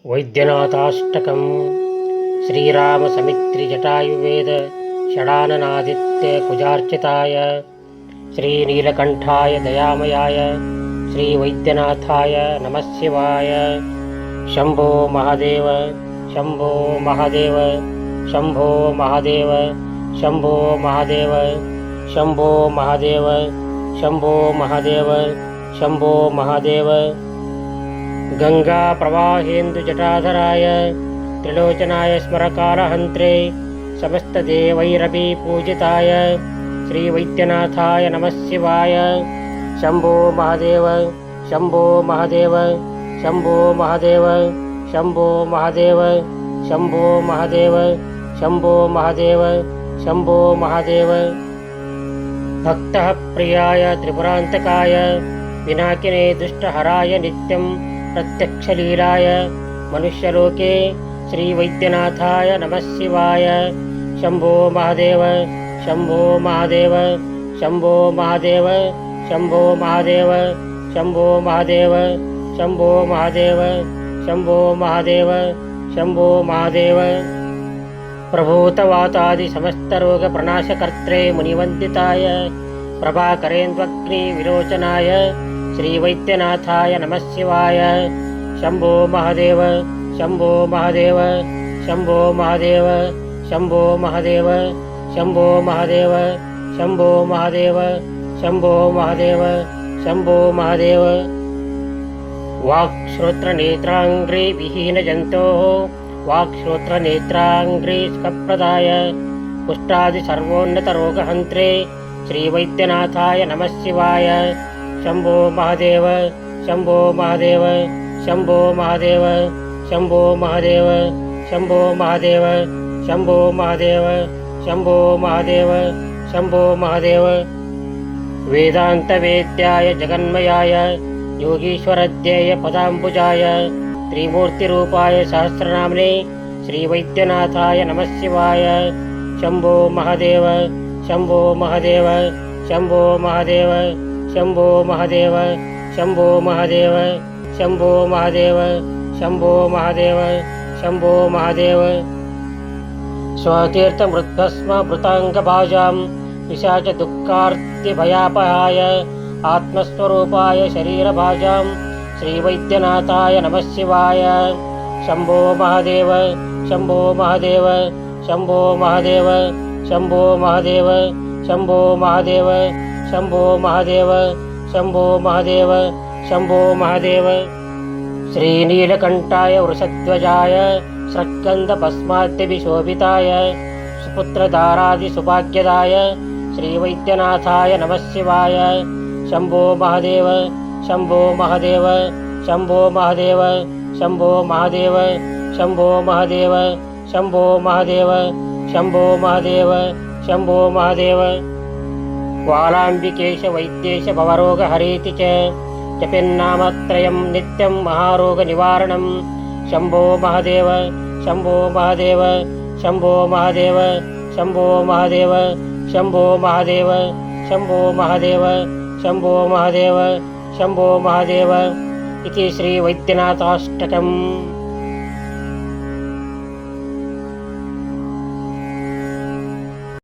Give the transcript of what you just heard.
वैद्यनाथाष्टकं श्रीरामसमित्रिजटायुवेद षडाननादित्यकुजार्चिताय श्रीनीलकण्ठाय दयामयाय श्रीवैद्यनाथाय नमः शिवाय। शम्भो महादेव शम्भो महादेव शम्भो महादेव शम्भो महादेव शम्भो महादेव शम्भो महादेव शम्भो महादेव। गंगा प्रवाहेन्दुजटाधराय त्रिलोचनाय स्मरकालहन्त्रे समस्तदेवैरपि पूजिताय श्रीवैद्यनाथाय नमः शिवाय। शम्भो महादेव शम्भो महादेव शम्भो महादेव शम्भो महादेव शम्भो महादेव शम्भो महादेव शम्भो महादेव। भक्तः प्रियाय त्रिपुरान्तकाय पिनाकिने दुष्टहराय नित्यं प्रत्यक्षलीलाय मनुष्यलोके श्रीवैद्यनाथाय नमः शिवाय। शम्भो महादेव शम्भो महादेव शम्भो महादेव शम्भो महादेव शम्भो महादेव शम्भो महादेव शम्भो महादेव शम्भो महादेव। प्रभूतवातादि समस्तरोगप्रणाशकर्त्रे मुनिवन्दिताय प्रभाकरेन्द्वग्निविरोचनाय श्रीवैद्यनाथाय नमः शिवाय। शम्भो महादेव शम्भो महादेव शम्भो महादेव शम्भो महादेव शम्भो महादेव शम्भो महादेव शम्भो महादेव शम्भो महादेव। वाक्श्रोत्रनेत्राङ्घ्रि विहीनजन्तोः वाक्श्रोत्रनेत्राङ्घ्रि सुखप्रदाय पुष्टादिसर्वोन्नतरोगहन्त्रे श्रीवैद्यनाथाय नमः शिवाय। शम्भो महादेव शम्भो महादेव शम्भो महादेव शम्भो महादेव शम्भो महादेव शम्भो महादेव शम्भो महादेव शम्भो महादेव। वेदान्तवेद्याय जगन्मयाय योगीश्वरध्येय पदाम्बुजाय त्रिमूर्तिरूपाय सहस्रनाम्ने श्रीवैद्यनाथाय नमः शिवाय। शम्भो महादेव शम्भो महादेव शम्भो महादेव शम्भो महादेव शम्भो महादेव शम्भो महादेव शम्भो महादेव शम्भो महादेव। स्वतीर्थमृद्भस्मभृताङ्गभाजां पिशाचदुःखार्तिभयापहाय आत्मस्वरूपाय शरीरभाजां श्रीवैद्यनाथाय नमः शिवाय। शम्भो महादेव शम्भो महादेव शम्भो महादेव शम्भो महादेव शम्भो महादेव शम्भो महादेव शम्भो महादेव शम्भो महादेव। श्रीनीलकण्ठाय वृषध्वजाय स्रक्कन्धभस्माद्यभिशोभिताय सुपुत्रधारादिसुभाग्यदाय श्रीवैद्यनाथाय नमः शिवाय। शम्भो महादेव शम्भो महादेव शम्भो महादेव शम्भो महादेव शम्भो महादेव शम्भो महादेव शम्भो महादेव शम्भो महादेव। वालाम्बिकेश वैद्येश भवरोगहरेति च जपेन्नामत्रयं नित्यं महारोगनिवारणं। शम्भो महादेव शम्भो महादेव शम्भो महादेव शम्भो महादेव शम्भो महादेव शम्भो महादेव शम्भो महादेव शम्भो महादेव इति श्रीवैद्यनाथाष्टकम्।